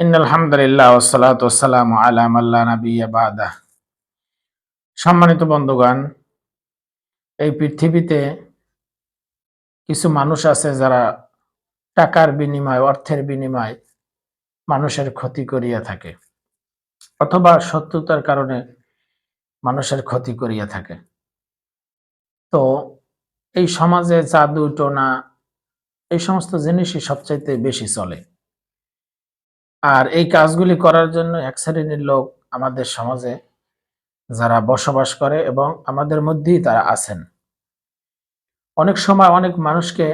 ইন্নাল হামদুলিল্লাহ ওয়াসসালাতু ওয়াসসালামু আলা মান লা নাবিয়্যা বা'দাহ। সম্মানিত বন্ধুগণ, এই পৃথিবীতে কিছু মানুষ আছে যারা টাকার বিনিময়ে, অর্থের বিনিময়ে মানুষের ক্ষতি করিয়া থাকে, অথবা শত্রুতার কারণে মানুষের ক্ষতি করিয়া থাকে। তো এই সমাজে জাদু টোনা এই সমস্ত জিনিসই সবচাইতে বেশি চলে। আর এই কাজগুলি করার জন্য এক শ্রেণীর লোক আমাদের সমাজে যারা বসবাস করে এবং আমাদের মধ্যেই তারা আছেন। অনেক সময় অনেক মানুষকে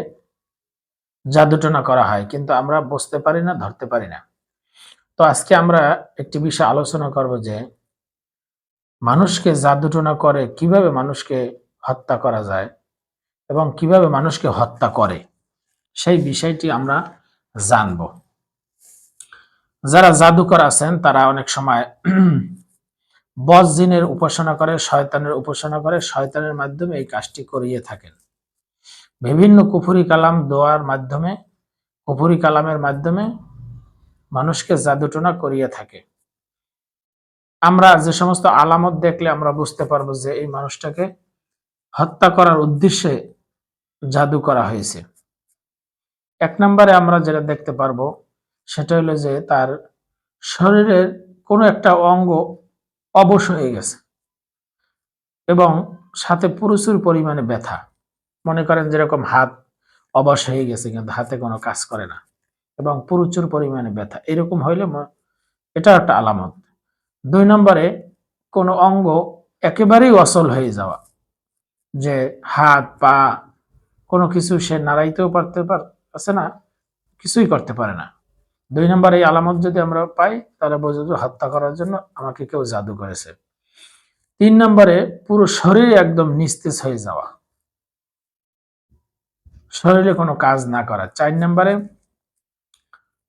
জাদুটোনা করা হয়, কিন্তু আমরা বুঝতে পারি না, ধরতে পারি না। তো আজকে আমরা একটি বিষয় আলোচনা করব যে মানুষকে জাদুটোনা করে কিভাবে মানুষকে হত্যা করা যায় এবং কিভাবে মানুষকে হত্যা করে, সেই বিষয়টি আমরা জানব। যারা জাদুকর আছেন তারা অনেক সময় বদ জিনের উপাসনা করে, শয়তানের উপাসনা করে, শয়তানের মাধ্যমে এই কাজটি করিয়ে থাকেন। বিভিন্ন কুফরি কালাম দোয়ার মাধ্যমে, কুফরি কালামের মাধ্যমে মানুষকে জাদুটোনা করিয়ে থাকে। আমরা যে সমস্ত আলামত দেখলে আমরা বুঝতে পারবো যে এই মানুষটাকে হত্যা করার উদ্দেশ্যে জাদু করা হয়েছে। এক নম্বরে আমরা যেটা দেখতে পারবো সেটা হলো যে তার শরীরের কোনো একটা অঙ্গ অবশ হয়ে গেছে এবং সাথে প্রচুর পরিমাণে ব্যথা। মনে করেন যেরকম হাত অবশ হয়ে গেছে কিন্তু হাতে কোনো কাজ করে না এবং প্রচুর পরিমাণে ব্যথা, এরকম হইলে এটা একটা আলামত। ২ নম্বরে কোনো অঙ্গ একেবারেই অচল হয়ে যাওয়া, যে হাত পা কোনো কিছু সে নাড়াইতেও পারছে না, কিছুই করতে পারে না। ২ নম্বর এই আলামত যদি আমরা পাই তাহলে বুঝবো যে হত্যা করার জন্য আমাকে কেউ জাদু করেছে। ৩ নম্বরে পুরো শরীর একদম নিস্তেজ হয়ে যাওয়া, শরীরে কোনো কাজ না করা। ৪ নম্বরে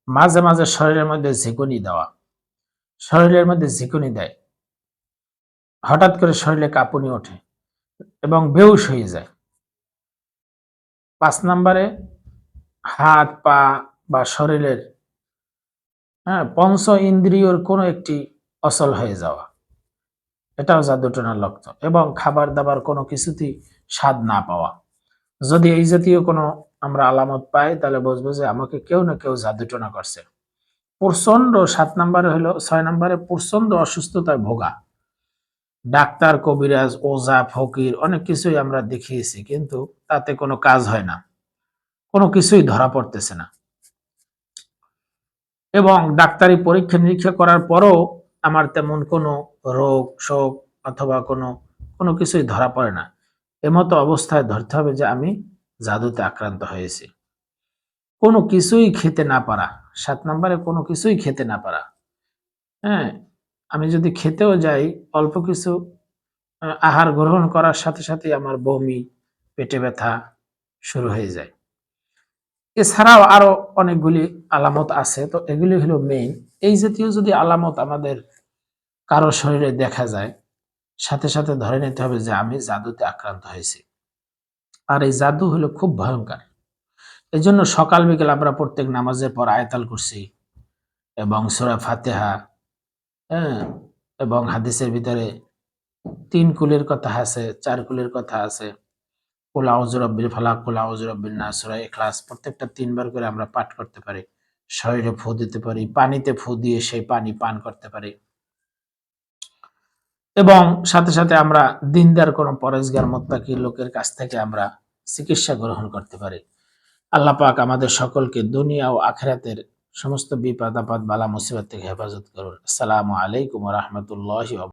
মাঝে মাঝে শরীরের মধ্যে ঝিঁকুনি দেওয়া, শরীরের মধ্যে ঝিঁকুনি দেয়, হঠাৎ করে শরীরে কাঁপুনি ওঠে এবং বেহুশ হয়ে যায়। ৫ নম্বরে হাত পা বা শরীরের পঞ্চ ইন্দ্রিয়র কোনো একটি অচল হয়ে যাওয়া, এটাও জাদুটোনার লক্ষণ। এবং খাবার দাবার কোনো কিছুতেই স্বাদ না পাওয়া। যদি এই জাতীয় কোনো আমরা আলামত পাই তাহলে বুঝবো যে আমাকে কেউ না কেউ জাদুটোনা করছে। প্রচন্ড ৬ নম্বরে প্রচন্ড অসুস্থতায় ভোগা, ডাক্তার কবিরাজ ওঝা ফকির অনেক কিছুই আমরা দেখিয়েছি, কিন্তু তাতে কোনো কাজ হয় না, কোনো কিছুই ধরা পড়তেছে না। এবং ডাক্তারি পরীক্ষা নিরীক্ষা করার পরও আমার তেমন কোনো রোগ শোক অথবা কোনো কিছুই ধরা পড়ে না। এমতো অবস্থায় ধরতে হবে যে আমি জাদুতে আক্রান্ত হয়েছি। কোনো কিছুই খেতে না পারা, ৭ নম্বরে কোনো কিছুই খেতে না পারা। হ্যাঁ, আমি যদি খেতেও যাই অল্প কিছু আহার গ্রহণ করার সাথে সাথে আমার বমি, পেটে ব্যথা শুরু হয়ে যায়। এছাড়াও আরো অনেকগুলি আলামত আছে, তো এগুলি হলো মেইন। এই জাতীয় যদি আলামত আমাদের কারো শরীরে দেখা যায়, সাথে সাথে ধরে নিতে হবে যে আমি জাদুতে আক্রান্ত হয়েছি। আর এই জাদু হলো খুব ভয়ঙ্কর। এই জন্য সকাল বিকেল আমরা প্রত্যেক নামাজের পর আয়াতুল কুরসি এবং সূরা ফাতিহা, হ্যাঁ, এবং হাদিসের ভিতরে ৩ কুলের কথা আছে, ৪ কুলের কথা আছে। কুল আউযু বিরাব্বিল ফালাক, কুল আউযু বিরাব্বিন নাস, সূরা ইখলাস প্রত্যেকটা ৩ বার করে আমরা পাঠ করতে পারি। শরীরে ফু দিতে পারি, পানিতে ফু দিয়ে সেই পানি পান করতে পারি। এবং সাথে সাথে আমরা দিনদার কোনো পরেজগার মুত্তাকি লোকের কাছ থেকে আমরা চিকিৎসা গ্রহণ করতে পারি। আল্লাহ পাক আমাদের সকলকে দুনিয়া ও আখিরাতের সমস্ত বিপদ আপদ বালা মুসিবত থেকে হেফাজত করুন। আসসালামু আলাইকুম ওয়া রাহমাতুল্লাহি ওয়া